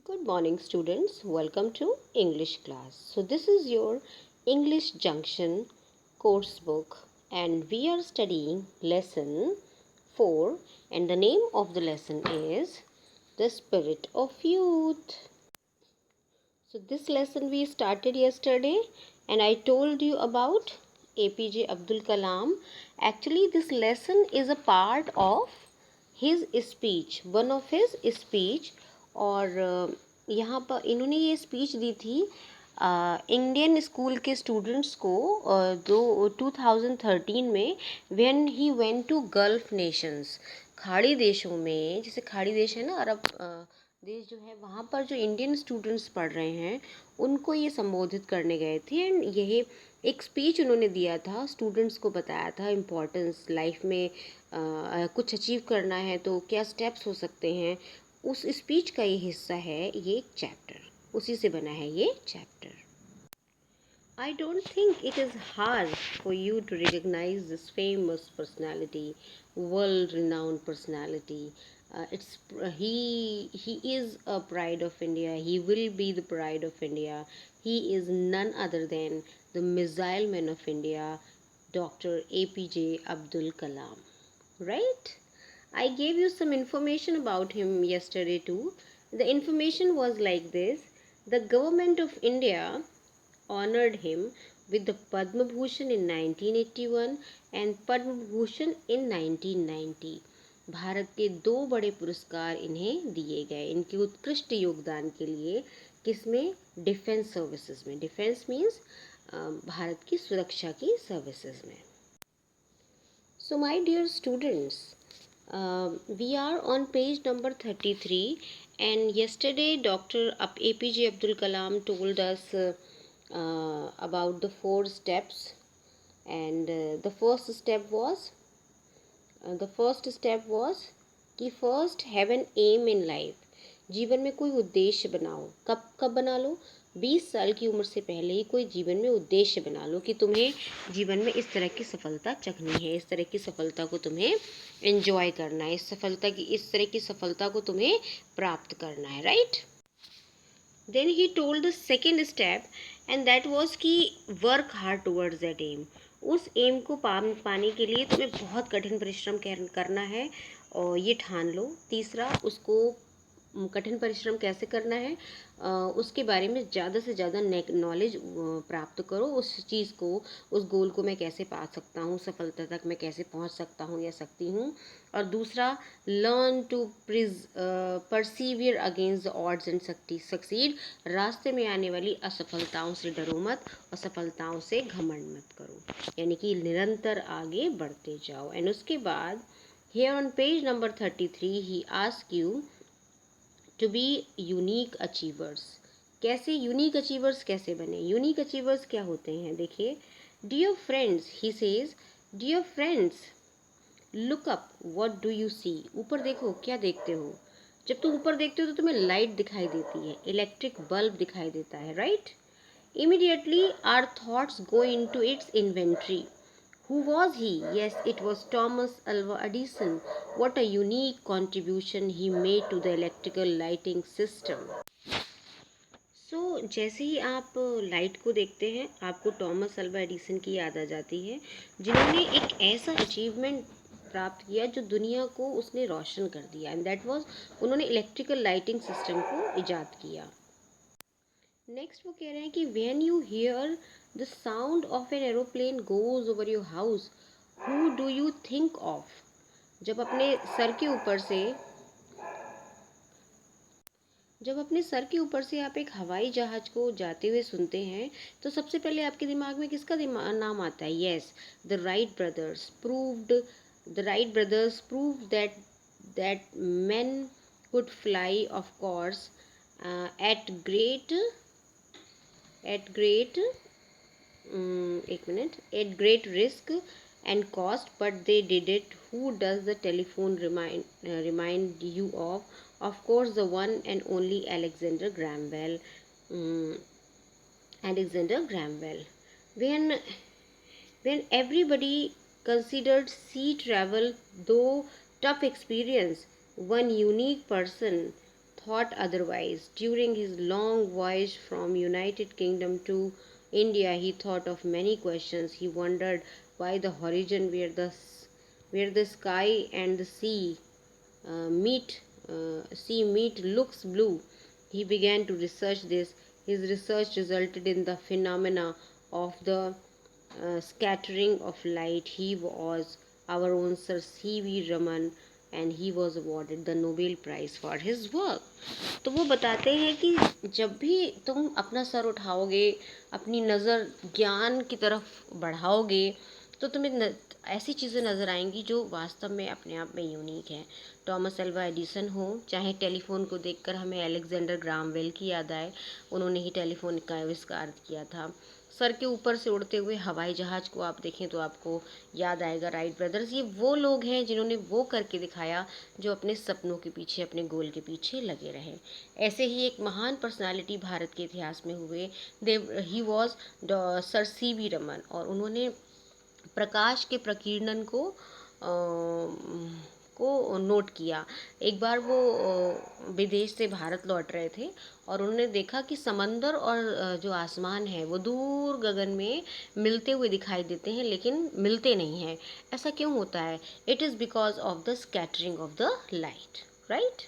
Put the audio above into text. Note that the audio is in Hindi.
Good morning, students. Welcome to English class. So, this is your English Junction course book, and we are studying lesson 4. And the name of the lesson is The Spirit of Youth. So, this lesson we started yesterday, and I told you about APJ Abdul Kalam. Actually, this lesson is a part of his speech, one of his speech. और यहाँ पर इन्होंने ये स्पीच दी थी इंडियन स्कूल के स्टूडेंट्स को 2013 में when he went to Gulf nations, खाड़ी देशों में, जैसे खाड़ी देश है ना, अरब देश जो है, वहाँ पर जो इंडियन स्टूडेंट्स पढ़ रहे हैं उनको ये संबोधित करने गए थे। एंड यही एक स्पीच उन्होंने दिया था, स्टूडेंट्स को बताया था इम्पोर्टेंस, लाइफ में कुछ अचीव करना है तो क्या स्टेप्स हो सकते हैं। उस स्पीच का ये हिस्सा है, ये एक चैप्टर, उसी से बना है ये chapter. I don't think it is hard for you to recognize this famous personality, world-renowned personality. He is a pride of India. He will be the pride of India. He is none other than the missile man of India, Dr. APJ Abdul Kalam. Right? I gave you some information about him yesterday too. The information was like this: the government of India honored him with the Padma Bhushan in 1981 and Padma Bhushan in 1990. Bharat के 2 बड़े पुरस्कार इन्हें दिए गए इनके उत्कृष्ट योगदान के लिए। किसमें? डिफेंस सर्विसेज में। डिफेंस मीन्स भारत की सुरक्षा की सर्विसेज में। So my dear students, we are on page number 33, and yesterday Dr. APJ Abdul Kalam told us about the 4 steps, and the first step was कि first have an aim in life. जीवन में कोई उद्देश्य बनाओ। कब बना लो? 20 साल की उम्र से पहले ही कोई जीवन में उद्देश्य बना लो कि तुम्हें जीवन में इस तरह की सफलता चखनी है, इस तरह की सफलता को तुम्हें एंजॉय करना है, इस तरह की सफलता को तुम्हें प्राप्त करना है। Right? Then he told the second step, and that was कि work hard towards that aim. उस एम को पाने के लिए तुम्हें बहुत कठिन परिश्रम करना है, और ये ठान लो। तीसरा, उसको कठिन परिश्रम कैसे करना है उसके बारे में ज़्यादा से ज़्यादा नॉलेज प्राप्त करो। उस चीज़ को, उस गोल को मैं कैसे पा सकता हूँ, सफलता तक मैं कैसे पहुँच सकता हूँ या सकती हूँ। और दूसरा, learn to persevere against the odds and succeed. रास्ते में आने वाली असफलताओं से डरो मत और सफलताओं से घमंड मत करो, यानी कि निरंतर आगे बढ़ते जाओ। एंड उसके बाद here on page number 33 he ask you to be unique achievers। कैसे यूनिक अचीवर्स कैसे बने? यूनिक अचीवर्स क्या होते हैं? देखिए, dear friends, he says, dear friends, look up, what do you see. ऊपर देखो, क्या देखते हो? जब तुम ऊपर देखते हो तो तुम्हें लाइट दिखाई देती है, इलेक्ट्रिक बल्ब दिखाई देता है। Right? Immediately our thoughts go into its inventory. Who was he? Yes, it was Thomas Alva Edison. What a unique contribution he made to the electrical lighting system. So, जैसे ही आप लाइट को देखते हैं, आपको टॉमस अल्वा एडिसन की याद आ जाती है, जिन्होंने एक ऐसा अचीवमेंट प्राप्त किया जो दुनिया को उसने रोशन कर दिया। एंड दैट वाज, उन्होंने इलेक्ट्रिकल लाइटिंग सिस्टम को इजाद किया। नेक्स्ट वो कह रहे हैं कि when you here the sound of an aeroplane goes over your house, who do you think of. जब अपने सर के ऊपर से आप एक हवाई जहाज को जाते हुए सुनते हैं, तो सबसे पहले आपके दिमाग में किसका नाम आता है? Yes, the Wright brothers proved that men could fly, of course, at great risk and cost, but they did it. Who does the telephone remind you of? Of course, the one and only Alexander Graham Bell. When everybody considered sea travel though tough experience, one unique person thought otherwise. During his long voyage from United Kingdom to India, he thought of many questions. He wondered why the horizon where the sky and the sea meet looks blue. He began to research this. His research resulted in the phenomena of the scattering of light. He was our own Sir C.V. Raman and he was awarded the Nobel Prize for his work. तो वो बताते हैं कि जब भी तुम अपना सर उठाओगे, अपनी नज़र ज्ञान की तरफ बढ़ाओगे, तो तुम्हें ऐसी चीज़ें नज़र आएंगी जो वास्तव में अपने आप में यूनिक हैं। टॉमस एल्वा एडिसन हो, चाहे टेलीफोन को देखकर हमें अलेक्जेंडर ग्राहम बेल की याद आए, उन्होंने ही टेलीफोन का आविष्कार किया था। सर के ऊपर से उड़ते हुए हवाई जहाज़ को आप देखें तो आपको याद आएगा राइट ब्रदर्स। ये वो लोग हैं जिन्होंने वो करके दिखाया जो अपने सपनों के पीछे, अपने गोल के पीछे लगे रहे। ऐसे ही एक महान पर्सनालिटी भारत के इतिहास में हुए, he was sir C.V. Raman, और उन्होंने प्रकाश के प्रकीर्णन को नोट किया। एक बार वो विदेश से भारत लौट रहे थे और उन्होंने देखा कि समंदर और जो आसमान है वो दूर गगन में मिलते हुए दिखाई देते हैं लेकिन मिलते नहीं हैं। ऐसा क्यों होता है? It is because of the scattering of the light, right.